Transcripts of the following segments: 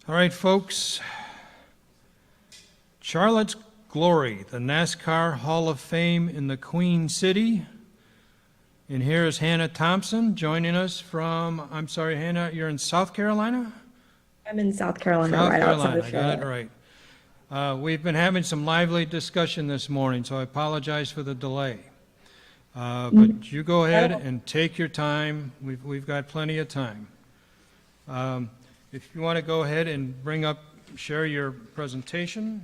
All right, folks. Charlotte's Glory, the NASCAR Hall of Fame in the Queen City. And here is Hannah Thompson joining us from, I'm sorry, Hannah, you're in South Carolina? I'm in South Carolina, South right Carolina, outside of Charlotte. I got it right. We've been having some lively discussion this morning, so I apologize for the delay. But you go ahead and take your time. We've got plenty of time. If you want to go ahead and share your presentation.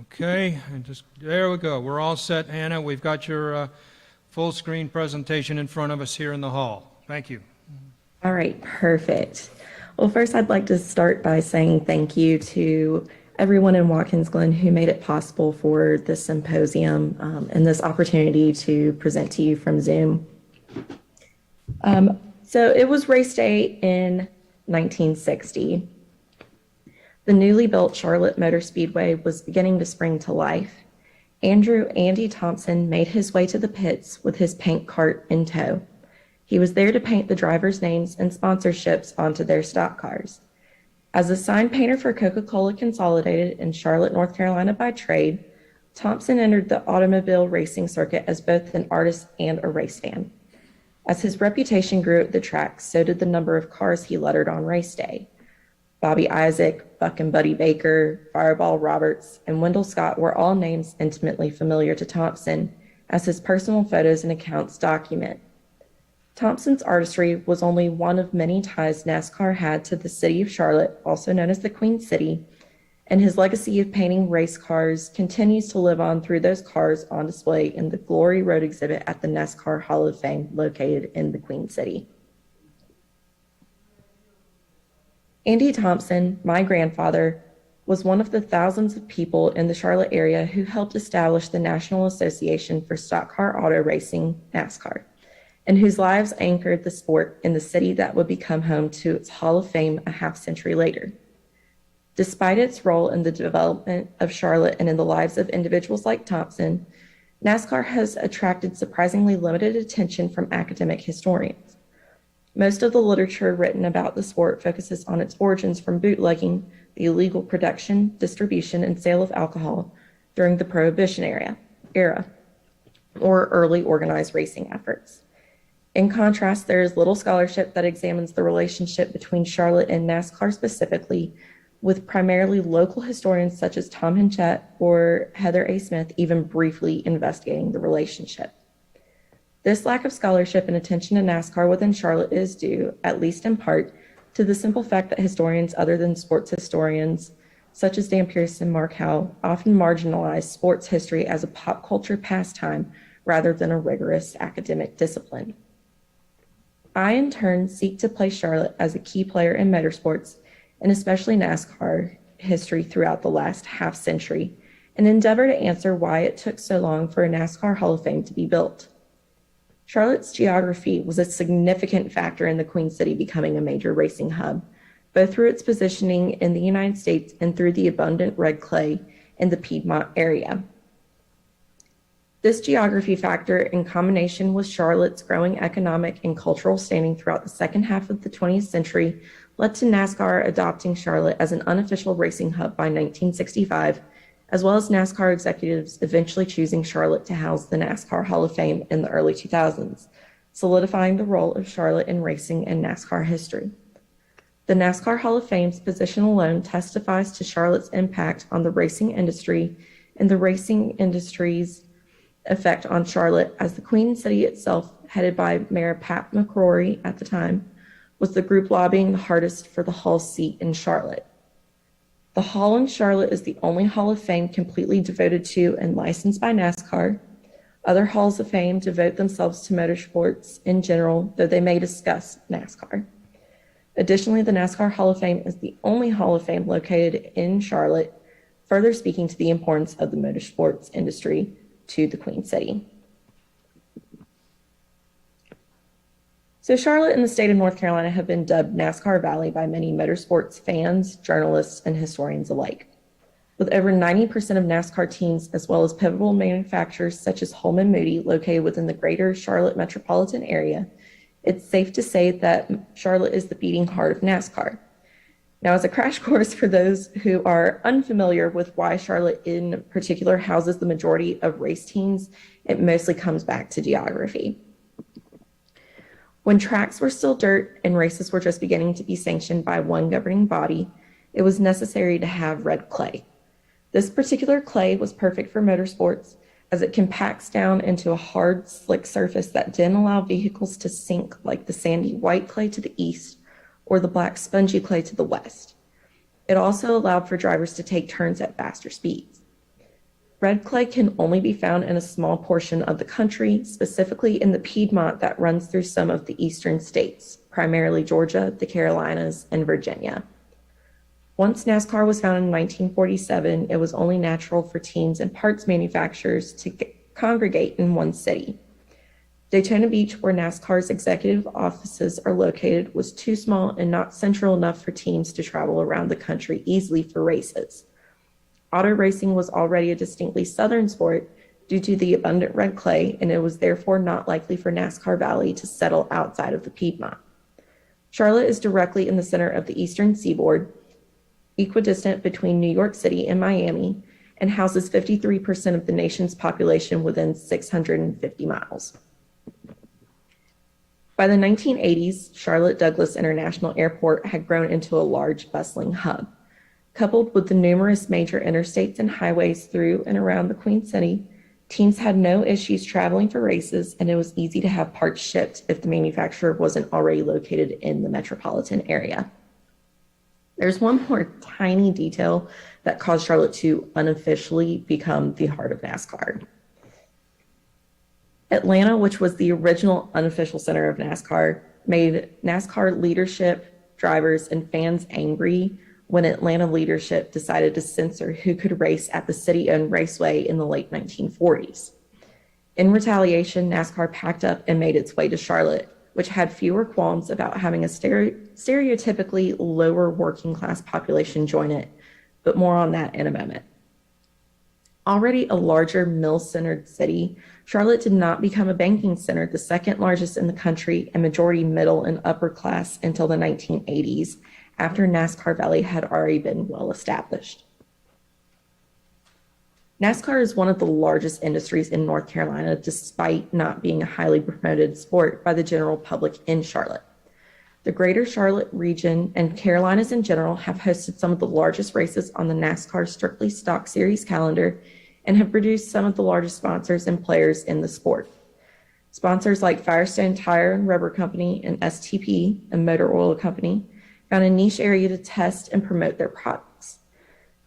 Okay, and there we go. We're all set, Hannah. We've got your full screen presentation in front of us here in the hall. Thank you. All right, perfect. Well, first I'd like to start by saying thank you to everyone in Watkins Glen who made it possible for this symposium and this opportunity to present to you from Zoom. So it was race day in 1960. The newly built Charlotte Motor Speedway was beginning to spring to life. Andy Thompson made his way to the pits with his paint cart in tow. He was there to paint the drivers' names and sponsorships onto their stock cars. As a sign painter for Coca-Cola Consolidated in Charlotte, North Carolina by trade, Thompson entered the automobile racing circuit as both an artist and a race fan. As his reputation grew at the track, so did the number of cars he lettered on race day. Bobby Isaac, Buck and Buddy Baker, Fireball Roberts, and Wendell Scott were all names intimately familiar to Thompson, as his personal photos and accounts document. Thompson's artistry was only one of many ties NASCAR had to the city of Charlotte, also known as the Queen City, and his legacy of painting race cars continues to live on through those cars on display in the Glory Road exhibit at the NASCAR Hall of Fame located in the Queen City. Andy Thompson, my grandfather, was one of the thousands of people in the Charlotte area who helped establish the National Association for Stock Car Auto Racing, NASCAR, and whose lives anchored the sport in the city that would become home to its Hall of Fame a half-century later. Despite its role in the development of Charlotte and in the lives of individuals like Thompson, NASCAR has attracted surprisingly limited attention from academic historians. Most of the literature written about the sport focuses on its origins from bootlegging, the illegal production, distribution, and sale of alcohol during the Prohibition era, or early organized racing efforts. In contrast, there is little scholarship that examines the relationship between Charlotte and NASCAR specifically, with primarily local historians such as Tom Hinchett or Heather A. Smith even briefly investigating the relationship. This lack of scholarship and attention to NASCAR within Charlotte is due, at least in part, to the simple fact that historians other than sports historians, such as Dan Pierce and Mark Howe, often marginalize sports history as a pop culture pastime rather than a rigorous academic discipline. I, in turn, seek to place Charlotte as a key player in motorsports, and especially NASCAR history throughout the last half century, and endeavor to answer why it took so long for a NASCAR Hall of Fame to be built. Charlotte's geography was a significant factor in the Queen City becoming a major racing hub, both through its positioning in the United States and through the abundant red clay in the Piedmont area. This geography factor, in combination with Charlotte's growing economic and cultural standing throughout the second half of the 20th century, led to NASCAR adopting Charlotte as an unofficial racing hub by 1965, as well as NASCAR executives eventually choosing Charlotte to house the NASCAR Hall of Fame in the early 2000s, solidifying the role of Charlotte in racing and NASCAR history. The NASCAR Hall of Fame's position alone testifies to Charlotte's impact on the racing industry and the racing industry's effect on Charlotte, as the Queen City itself, headed by Mayor Pat McCrory at the time, was the group lobbying the hardest for the Hall's seat in Charlotte. The Hall in Charlotte is the only Hall of Fame completely devoted to and licensed by NASCAR. Other Halls of Fame devote themselves to motorsports in general, though they may discuss NASCAR. Additionally, the NASCAR Hall of Fame is the only Hall of Fame located in Charlotte, further speaking to the importance of the motorsports industry to the Queen City. So Charlotte and the state of North Carolina have been dubbed NASCAR Valley by many motorsports fans, journalists, and historians alike. With over 90% of NASCAR teams, as well as pivotal manufacturers such as Holman Moody, located within the greater Charlotte metropolitan area, it's safe to say that Charlotte is the beating heart of NASCAR. Now, as a crash course for those who are unfamiliar with why Charlotte in particular houses the majority of race teams, it mostly comes back to geography. When tracks were still dirt and races were just beginning to be sanctioned by one governing body, it was necessary to have red clay. This particular clay was perfect for motorsports as it compacts down into a hard, slick surface that didn't allow vehicles to sink like the sandy white clay to the east or the black spongy clay to the west. It also allowed for drivers to take turns at faster speeds. Red clay can only be found in a small portion of the country, specifically in the Piedmont that runs through some of the eastern states, primarily Georgia, the Carolinas, and Virginia. Once NASCAR was founded in 1947, it was only natural for teams and parts manufacturers to congregate in one city. Daytona Beach, where NASCAR's executive offices are located, was too small and not central enough for teams to travel around the country easily for races. Auto racing was already a distinctly southern sport due to the abundant red clay, and it was therefore not likely for NASCAR Valley to settle outside of the Piedmont. Charlotte is directly in the center of the eastern seaboard, equidistant between New York City and Miami, and houses 53% of the nation's population within 650 miles. By the 1980s, Charlotte Douglas International Airport had grown into a large, bustling hub. Coupled with the numerous major interstates and highways through and around the Queen City, teams had no issues traveling for races, and it was easy to have parts shipped if the manufacturer wasn't already located in the metropolitan area. There's one more tiny detail that caused Charlotte to unofficially become the heart of NASCAR. Atlanta, which was the original unofficial center of NASCAR, made NASCAR leadership, drivers, and fans angry when Atlanta leadership decided to censor who could race at the city-owned raceway in the late 1940s. In retaliation, NASCAR packed up and made its way to Charlotte, which had fewer qualms about having a stereotypically lower working class population join it, but more on that in a moment. Already a larger mill-centered city, Charlotte did not become a banking center, the second largest in the country and majority middle and upper class until the 1980s, after NASCAR Valley had already been well established. NASCAR is one of the largest industries in North Carolina, despite not being a highly promoted sport by the general public in Charlotte. The greater Charlotte region and Carolinas in general have hosted some of the largest races on the NASCAR Strictly Stock Series calendar and have produced some of the largest sponsors and players in the sport. Sponsors like Firestone Tire and Rubber Company and STP, a motor oil company, found a niche area to test and promote their products.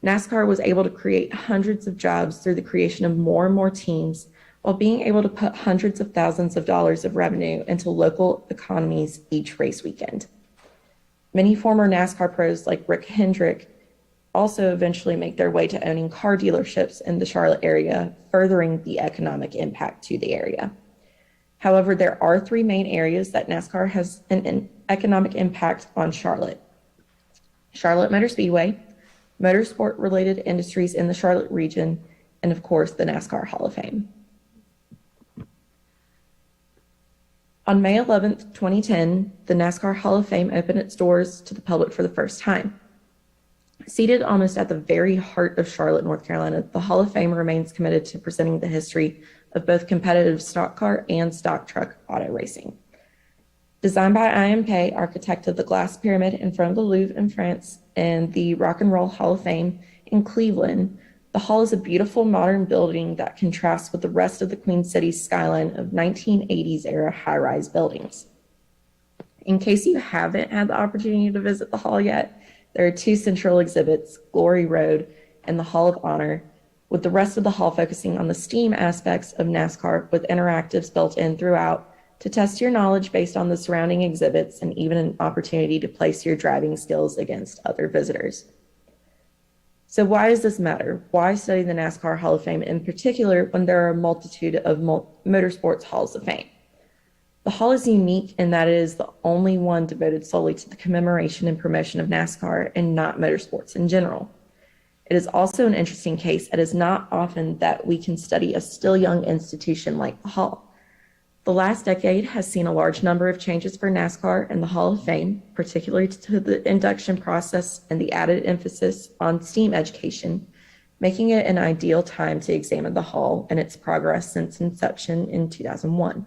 NASCAR was able to create hundreds of jobs through the creation of more and more teams while being able to put hundreds of thousands of dollars of revenue into local economies each race weekend. Many former NASCAR pros like Rick Hendrick also eventually make their way to owning car dealerships in the Charlotte area, furthering the economic impact to the area. However, there are three main areas that NASCAR has an economic impact on Charlotte: Charlotte Motor Speedway, motorsport-related industries in the Charlotte region, and of course, the NASCAR Hall of Fame. On May 11th, 2010, the NASCAR Hall of Fame opened its doors to the public for the first time. Seated almost at the very heart of Charlotte, North Carolina, the Hall of Fame remains committed to presenting the history of both competitive stock car and stock truck auto racing. Designed by IMK, architect of the glass pyramid in front of the Louvre in France and the Rock and Roll Hall of Fame in Cleveland, the hall is a beautiful modern building that contrasts with the rest of the Queen City's skyline of 1980s era high-rise buildings. In case you haven't had the opportunity to visit the hall yet, there are two central exhibits, Glory Road and the Hall of Honor, with the rest of the hall focusing on the STEAM aspects of NASCAR with interactives built in throughout to test your knowledge based on the surrounding exhibits and even an opportunity to place your driving skills against other visitors. So why does this matter? Why study the NASCAR Hall of Fame in particular when there are a multitude of motorsports halls of fame? The hall is unique in that it is the only one devoted solely to the commemoration and promotion of NASCAR and not motorsports in general. It is also an interesting case. It is not often that we can study a still young institution like the Hall. The last decade has seen a large number of changes for NASCAR and the Hall of Fame, particularly to the induction process and the added emphasis on STEAM education, making it an ideal time to examine the Hall and its progress since inception in 2001.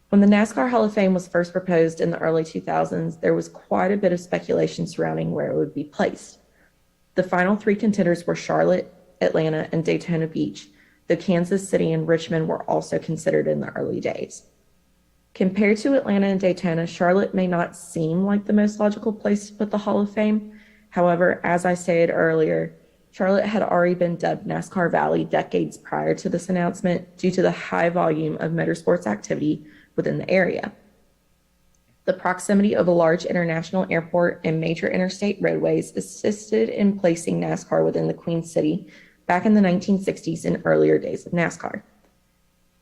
When the NASCAR Hall of Fame was first proposed in the early 2000s, there was quite a bit of speculation surrounding where it would be placed. The final three contenders were Charlotte, Atlanta, and Daytona Beach, though Kansas City and Richmond were also considered in the early days. Compared to Atlanta and Daytona, Charlotte may not seem like the most logical place to put the Hall of Fame. However, as I stated earlier, Charlotte had already been dubbed NASCAR Valley decades prior to this announcement due to the high volume of motorsports activity within the area. The proximity of a large international airport and major interstate roadways assisted in placing NASCAR within the Queen City back in the 1960s and earlier days of NASCAR.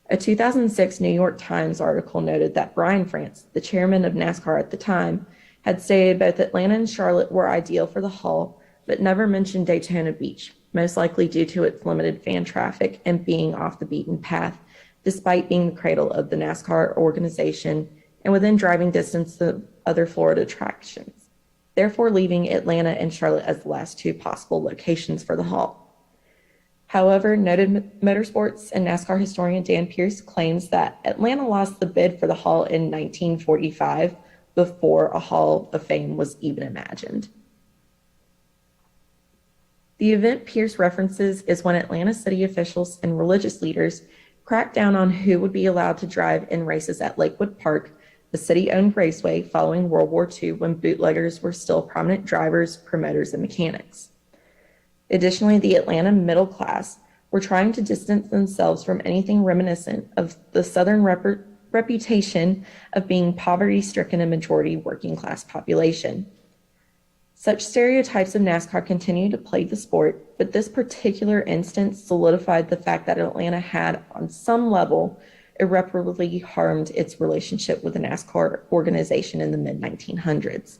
A 2006 New York Times article noted that Brian France, the chairman of NASCAR at the time, had stated both Atlanta and Charlotte were ideal for the Hall, but never mentioned Daytona Beach, most likely due to its limited fan traffic and being off the beaten path, despite being the cradle of the NASCAR organization and within driving distance of other Florida attractions, therefore leaving Atlanta and Charlotte as the last two possible locations for the Hall. However, noted motorsports and NASCAR historian Dan Pierce claims that Atlanta lost the bid for the Hall in 1945 before a Hall of Fame was even imagined. The event Pierce references is when Atlanta city officials and religious leaders cracked down on who would be allowed to drive in races at Lakewood Park, the city-owned raceway following World War II when bootleggers were still prominent drivers, promoters, and mechanics. Additionally, the Atlanta middle class were trying to distance themselves from anything reminiscent of the Southern reputation of being poverty-stricken and majority working-class population. Such stereotypes of NASCAR continue to plague the sport, but this particular instance solidified the fact that Atlanta had, on some level, irreparably harmed its relationship with the NASCAR organization in the mid-1900s.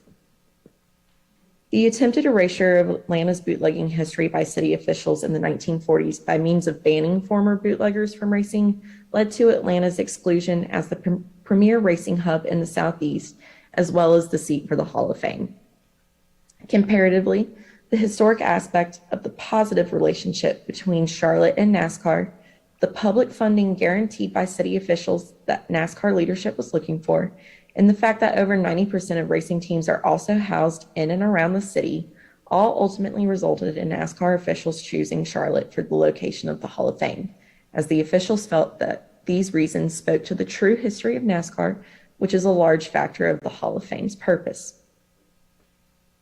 The attempted erasure of Atlanta's bootlegging history by city officials in the 1940s by means of banning former bootleggers from racing led to Atlanta's exclusion as the premier racing hub in the Southeast, as well as the seat for the Hall of Fame. Comparatively, the historic aspect of the positive relationship between Charlotte and NASCAR, the public funding guaranteed by city officials that NASCAR leadership was looking for, and the fact that over 90% of racing teams are also housed in and around the city, all ultimately resulted in NASCAR officials choosing Charlotte for the location of the Hall of Fame, as the officials felt that these reasons spoke to the true history of NASCAR, which is a large factor of the Hall of Fame's purpose.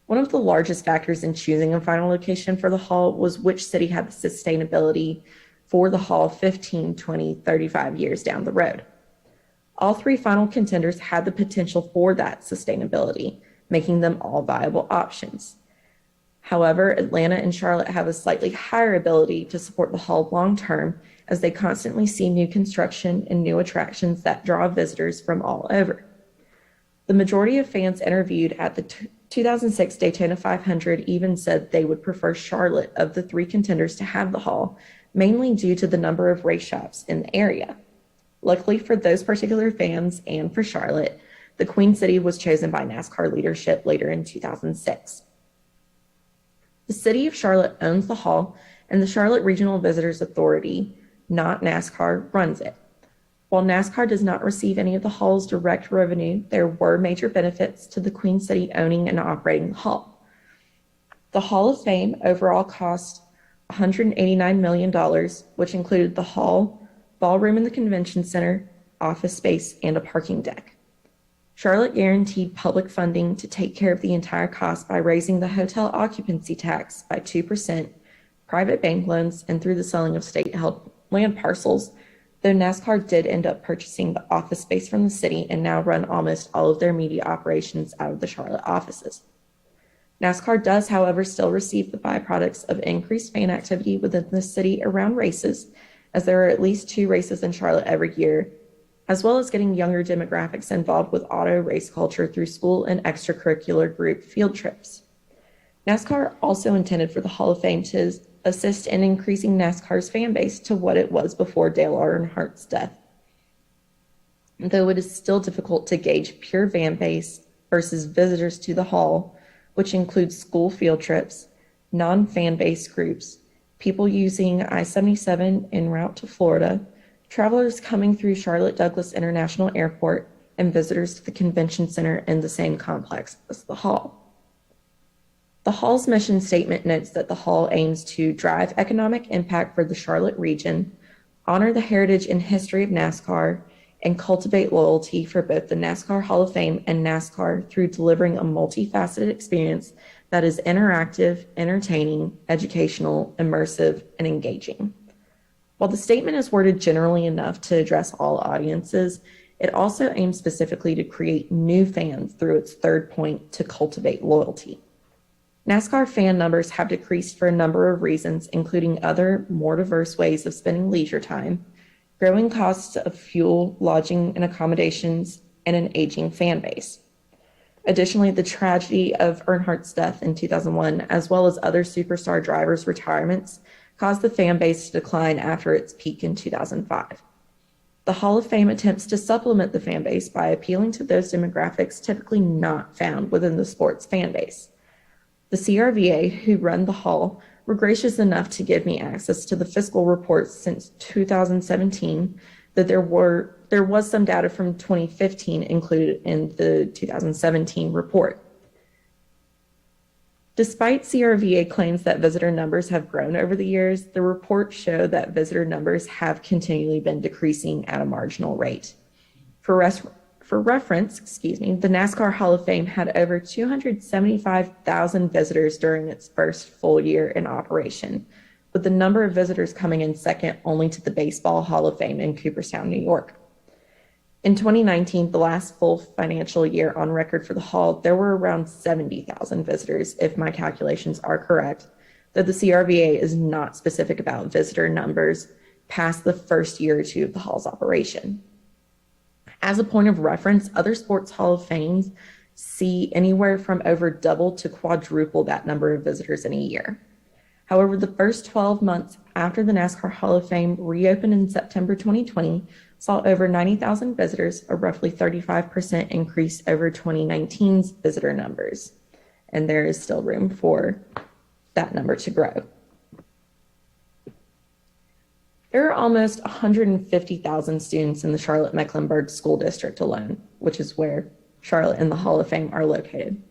One of the largest factors in choosing a final location for the Hall was which city had the sustainability for the Hall 15, 20, 35 years down the road. All three final contenders had the potential for that sustainability, making them all viable options. However, Atlanta and Charlotte have a slightly higher ability to support the Hall long-term, as they constantly see new construction and new attractions that draw visitors from all over. The majority of fans interviewed at the 2006 Daytona 500 even said they would prefer Charlotte of the three contenders to have the Hall, mainly due to the number of race shops in the area. Luckily for those particular fans and for Charlotte, the Queen City was chosen by NASCAR leadership later in 2006. The city of Charlotte owns the Hall, and the Charlotte Regional Visitors Authority, not NASCAR, runs it. While NASCAR does not receive any of the Hall's direct revenue, there were major benefits to the Queen City owning and operating the Hall. The Hall of Fame overall cost $189 million, which included the Hall, ballroom in the convention center, office space, and a parking deck. Charlotte guaranteed public funding to take care of the entire cost by raising the hotel occupancy tax by 2%, private bank loans, and through the selling of state-held land parcels, though NASCAR did end up purchasing the office space from the city and now run almost all of their media operations out of the Charlotte offices. NASCAR does, however, still receive the byproducts of increased fan activity within the city around races, as there are at least 2 races in Charlotte every year, as well as getting younger demographics involved with auto race culture through school and extracurricular group field trips. NASCAR also intended for the Hall of Fame to assist in increasing NASCAR's fan base to what it was before Dale Earnhardt's death. Though it is still difficult to gauge pure fan base versus visitors to the Hall, which includes school field trips, non-fan base groups, people using I-77 en route to Florida, travelers coming through Charlotte Douglas International Airport, and visitors to the convention center in the same complex as the Hall. The Hall's mission statement notes that the Hall aims to drive economic impact for the Charlotte region, honor the heritage and history of NASCAR, and cultivate loyalty for both the NASCAR Hall of Fame and NASCAR through delivering a multifaceted experience that is interactive, entertaining, educational, immersive, and engaging. While the statement is worded generally enough to address all audiences, it also aims specifically to create new fans through its third point to cultivate loyalty. NASCAR fan numbers have decreased for a number of reasons, including other, more diverse ways of spending leisure time, growing costs of fuel, lodging, and accommodations, and an aging fan base. Additionally, the tragedy of Earnhardt's death in 2001, as well as other superstar drivers' retirements, caused the fan base to decline after its peak in 2005. The Hall of Fame attempts to supplement the fan base by appealing to those demographics typically not found within the sports fan base. The CRVA, who run the Hall, were gracious enough to give me access to the fiscal reports since 2017, that there was some data from 2015 included in the 2017 report. Despite CRVA claims that visitor numbers have grown over the years, the reports show that visitor numbers have continually been decreasing at a marginal rate. For reference, the NASCAR Hall of Fame had over 275,000 visitors during its first full year in operation, with the number of visitors coming in second only to the Baseball Hall of Fame in Cooperstown, New York. In 2019, the last full financial year on record for the Hall, there were around 70,000 visitors, if my calculations are correct, though the CRVA is not specific about visitor numbers past the first year or two of the Hall's operation. As a point of reference, other sports Hall of Fames see anywhere from over double to quadruple that number of visitors in a year. However, the first 12 months after the NASCAR Hall of Fame reopened in September 2020 saw over 90,000 visitors, a roughly 35% increase over 2019's visitor numbers. And there is still room for that number to grow. There are almost 150,000 students in the Charlotte-Mecklenburg School District alone, which is where Charlotte and the Hall of Fame are located.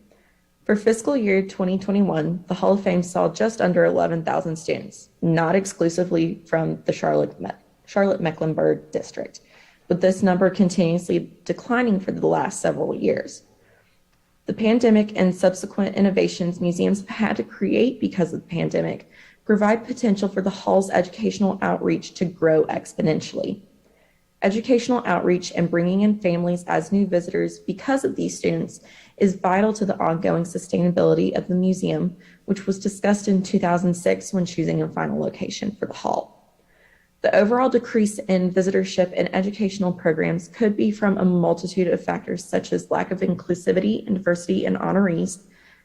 For fiscal year 2021, the Hall of Fame saw just under 11,000 students, not exclusively from the Charlotte-Mecklenburg district, with this number continuously declining for the last several years. The pandemic and subsequent innovations museums have had to create because of the pandemic provide potential for the Hall's educational outreach to grow exponentially. Educational outreach and bringing in families as new visitors because of these students is vital to the ongoing sustainability of the museum, which was discussed in 2006 when choosing a final location for the Hall. The overall decrease in visitorship and educational programs could be from a multitude of factors such as lack of inclusivity and diversity in honorees,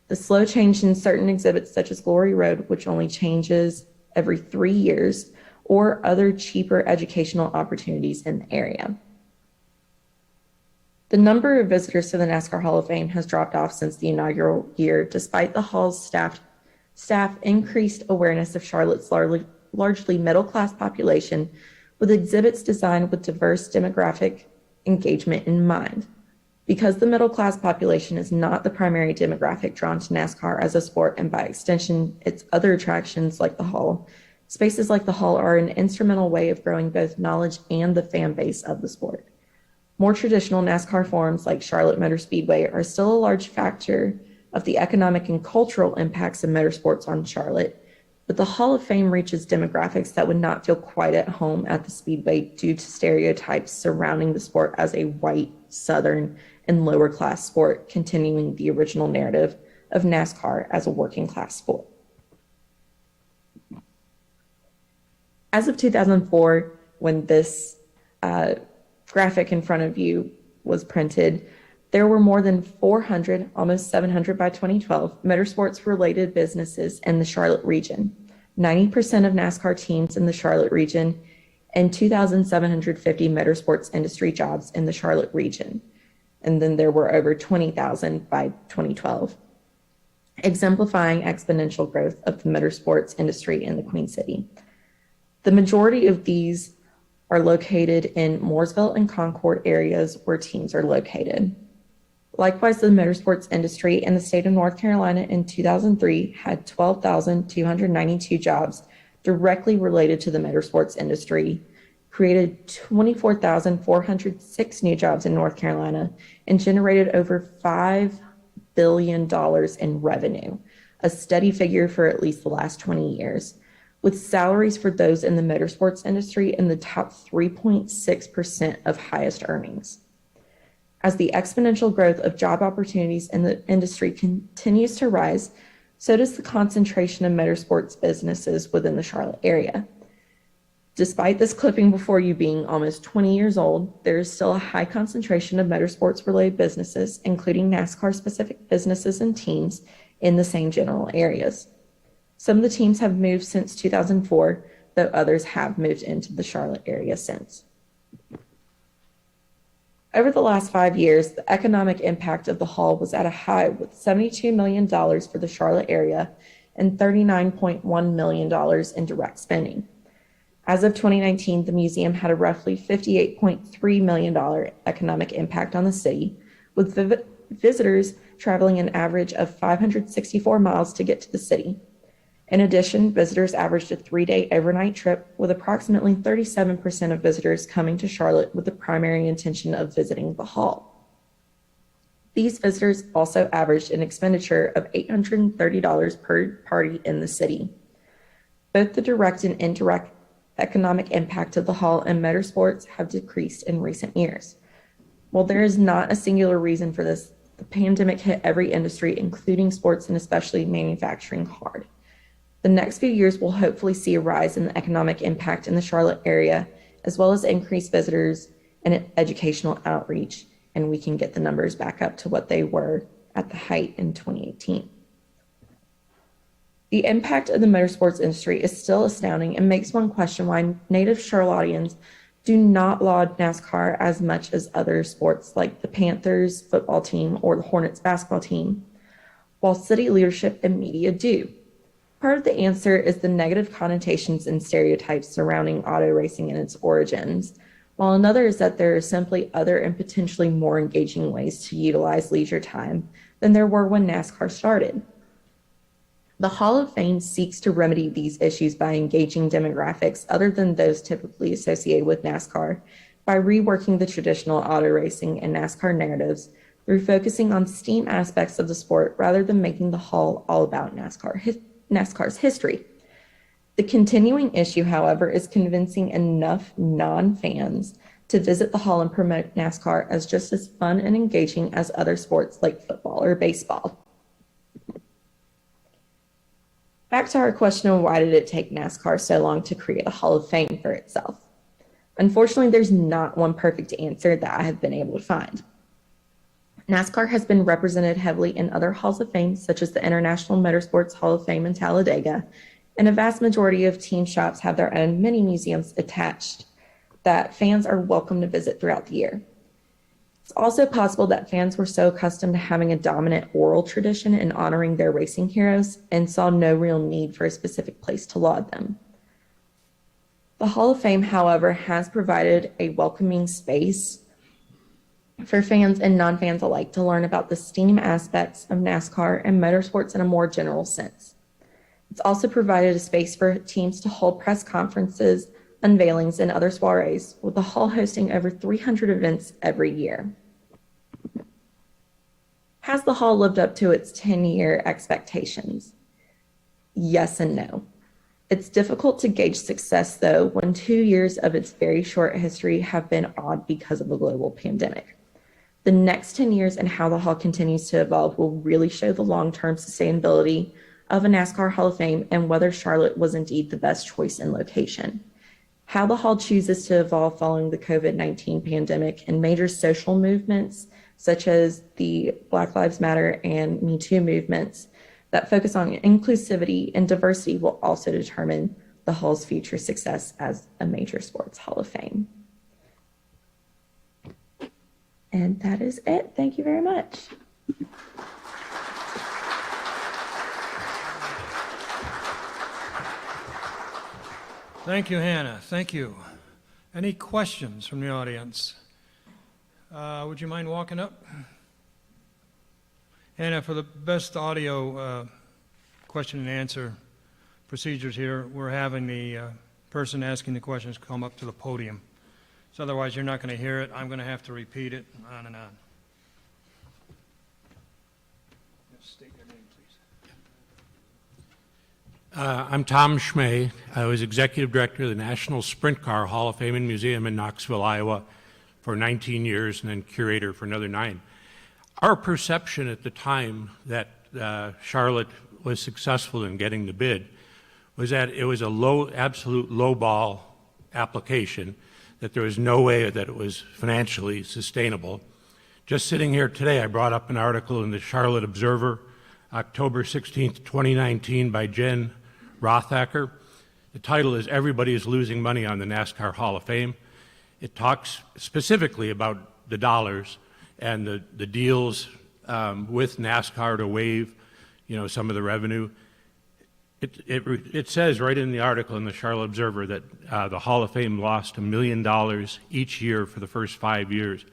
the slow change in certain exhibits such as Glory Road, which only changes every 3 years, or other cheaper educational opportunities in the area. The number of visitors to the NASCAR Hall of Fame has dropped off since the inaugural year, despite the Hall's staff increased awareness of Charlotte's largely middle-class population with exhibits designed with diverse demographic engagement in mind. Because the middle-class population is not the primary demographic drawn to NASCAR as a sport, and by extension, its other attractions like the Hall, spaces like the Hall are an instrumental way of growing both knowledge and the fan base of the sport. More traditional NASCAR forums like Charlotte Motor Speedway are still a large factor of the economic and cultural impacts of motorsports on Charlotte, but the Hall of Fame reaches demographics that would not feel quite at home at the Speedway due to stereotypes surrounding the sport as a white, Southern, and lower class sport, continuing the original narrative of NASCAR as a working class sport. As of 2004, when this graphic in front of you was printed, There were more than 400, almost 700 by 2012, motorsports-related businesses in the Charlotte region, 90% of NASCAR teams in the Charlotte region, and 2,750 motorsports industry jobs in the Charlotte region. And then there were over 20,000 by 2012, exemplifying exponential growth of the motorsports industry in the Queen City. The majority of these are located in Mooresville and Concord areas where teams are located. Likewise, the motorsports industry in the state of North Carolina in 2003 had 12,292 jobs directly related to the motorsports industry, created 24,406 new jobs in North Carolina, and generated over $5 billion in revenue, a steady figure for at least the last 20 years, with salaries for those in the motorsports industry in the top 3.6% of highest earnings. As the exponential growth of job opportunities in the industry continues to rise, so does the concentration of motorsports businesses within the Charlotte area. Despite this clipping before you being almost 20 years old, there is still a high concentration of motorsports-related businesses, including NASCAR-specific businesses and teams in the same general areas. Some of the teams have moved since 2004, though others have moved into the Charlotte area since. Over the last 5 years, the economic impact of the hall was at a high with $72 million for the Charlotte area and $39.1 million in direct spending. As of 2019, the museum had a roughly $58.3 million economic impact on the city, with visitors traveling an average of 564 miles to get to the city. In addition, visitors averaged a 3-day overnight trip, with approximately 37% of visitors coming to Charlotte with the primary intention of visiting the hall. These visitors also averaged an expenditure of $830 per party in the city. Both the direct and indirect economic impact of the hall and motorsports have decreased in recent years. While there is not a singular reason for this, the pandemic hit every industry, including sports and especially manufacturing, hard. The next few years will hopefully see a rise in the economic impact in the Charlotte area, as well as increased visitors and educational outreach, and we can get the numbers back up to what they were at the height in 2018. The impact of the motorsports industry is still astounding and makes one question why native Charlotteans do not laud NASCAR as much as other sports like the Panthers football team or the Hornets basketball team, while city leadership and media do. Part of the answer is the negative connotations and stereotypes surrounding auto racing and its origins, while another is that there are simply other and potentially more engaging ways to utilize leisure time than there were when NASCAR started. The Hall of Fame seeks to remedy these issues by engaging demographics other than those typically associated with NASCAR, by reworking the traditional auto racing and NASCAR narratives through focusing on STEAM aspects of the sport rather than making the Hall all about NASCAR's history. The continuing issue, however, is convincing enough non-fans to visit the Hall and promote NASCAR as just as fun and engaging as other sports like football or baseball. Back to our question of why did it take NASCAR so long to create a Hall of Fame for itself? Unfortunately, there's not one perfect answer that I have been able to find. NASCAR has been represented heavily in other Halls of Fame, such as the International Motorsports Hall of Fame in Talladega, and a vast majority of team shops have their own mini museums attached that fans are welcome to visit throughout the year. It's also possible that fans were so accustomed to having a dominant oral tradition in honoring their racing heroes and saw no real need for a specific place to laud them. The Hall of Fame, however, has provided a welcoming space for fans and non-fans alike to learn about the STEAM aspects of NASCAR and motorsports in a more general sense. It's also provided a space for teams to hold press conferences, unveilings, and other soirees, with the Hall hosting over 300 events every year. Has the Hall lived up to its 10-year expectations? Yes and no. It's difficult to gauge success, though, when 2 years of its very short history have been odd because of the global pandemic. The next 10 years and how the Hall continues to evolve will really show the long-term sustainability of a NASCAR Hall of Fame and whether Charlotte was indeed the best choice in location. How the Hall chooses to evolve following the COVID-19 pandemic and major social movements such as the Black Lives Matter and Me Too movements that focus on inclusivity and diversity will also determine the Hall's future success as a major sports Hall of Fame. And that is it. Thank you very much. Thank you, Hannah. Thank you. Any questions from the audience? Would you mind walking up? Hannah, for the best audio question and answer procedures here, we're having the person asking the questions come up to the podium. So otherwise, you're not going to hear it. I'm going to have to repeat it on and on. State your name, please. I'm Tom Schmay. I was Executive Director of the National Sprint Car Hall of Fame and Museum in Knoxville, Iowa for 19 years and then curator for another 9. Our perception at the time that Charlotte was successful in getting the bid was that it was a absolute lowball application, that there was no way that it was financially sustainable. Just sitting here today, I brought up an article in the Charlotte Observer, October 16th, 2019, by Jen Rothacker. The title is "Everybody is Losing Money on the NASCAR Hall of Fame." It talks specifically about the dollars and the deals with NASCAR to waive, some of the revenue. It says right in the article in the Charlotte Observer that the Hall of Fame lost $1 million each year for the first 5 years.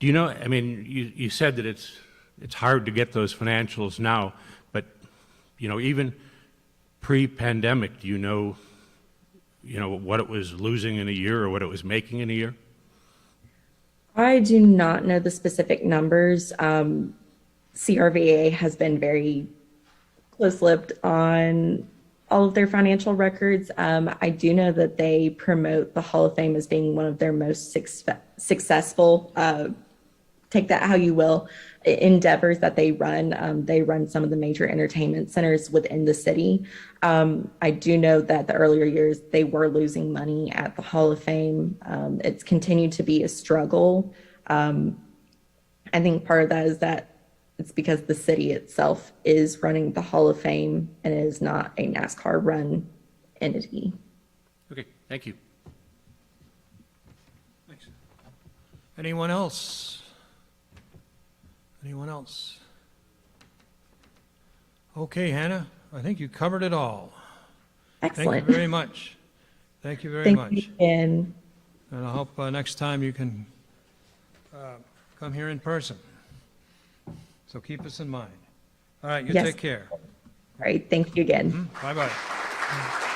Do you know? I mean, you said that it's hard to get those financials now, but even pre-pandemic, do you know what it was losing in a year or what it was making in a year? I do not know the specific numbers. CRVA has been very close-lipped on all of their financial records. I do know that they promote the Hall of Fame as being one of their most successful, take that how you will, endeavors that they run. They run some of the major entertainment centers within the city. I do know that the earlier years they were losing money at the Hall of Fame. It's continued to be a struggle. I think part of that is that it's because the city itself is running the Hall of Fame and it is not a NASCAR run entity. Okay, thank you. Thanks. Anyone else? Anyone else? Okay, Hannah, I think you covered it all. Excellent. Thank you very much. Thank you very Thank much. you again. And I hope next time you can come here in person. So keep us in mind. All right, you Yes. take care. All right. Thank you again. Bye-bye.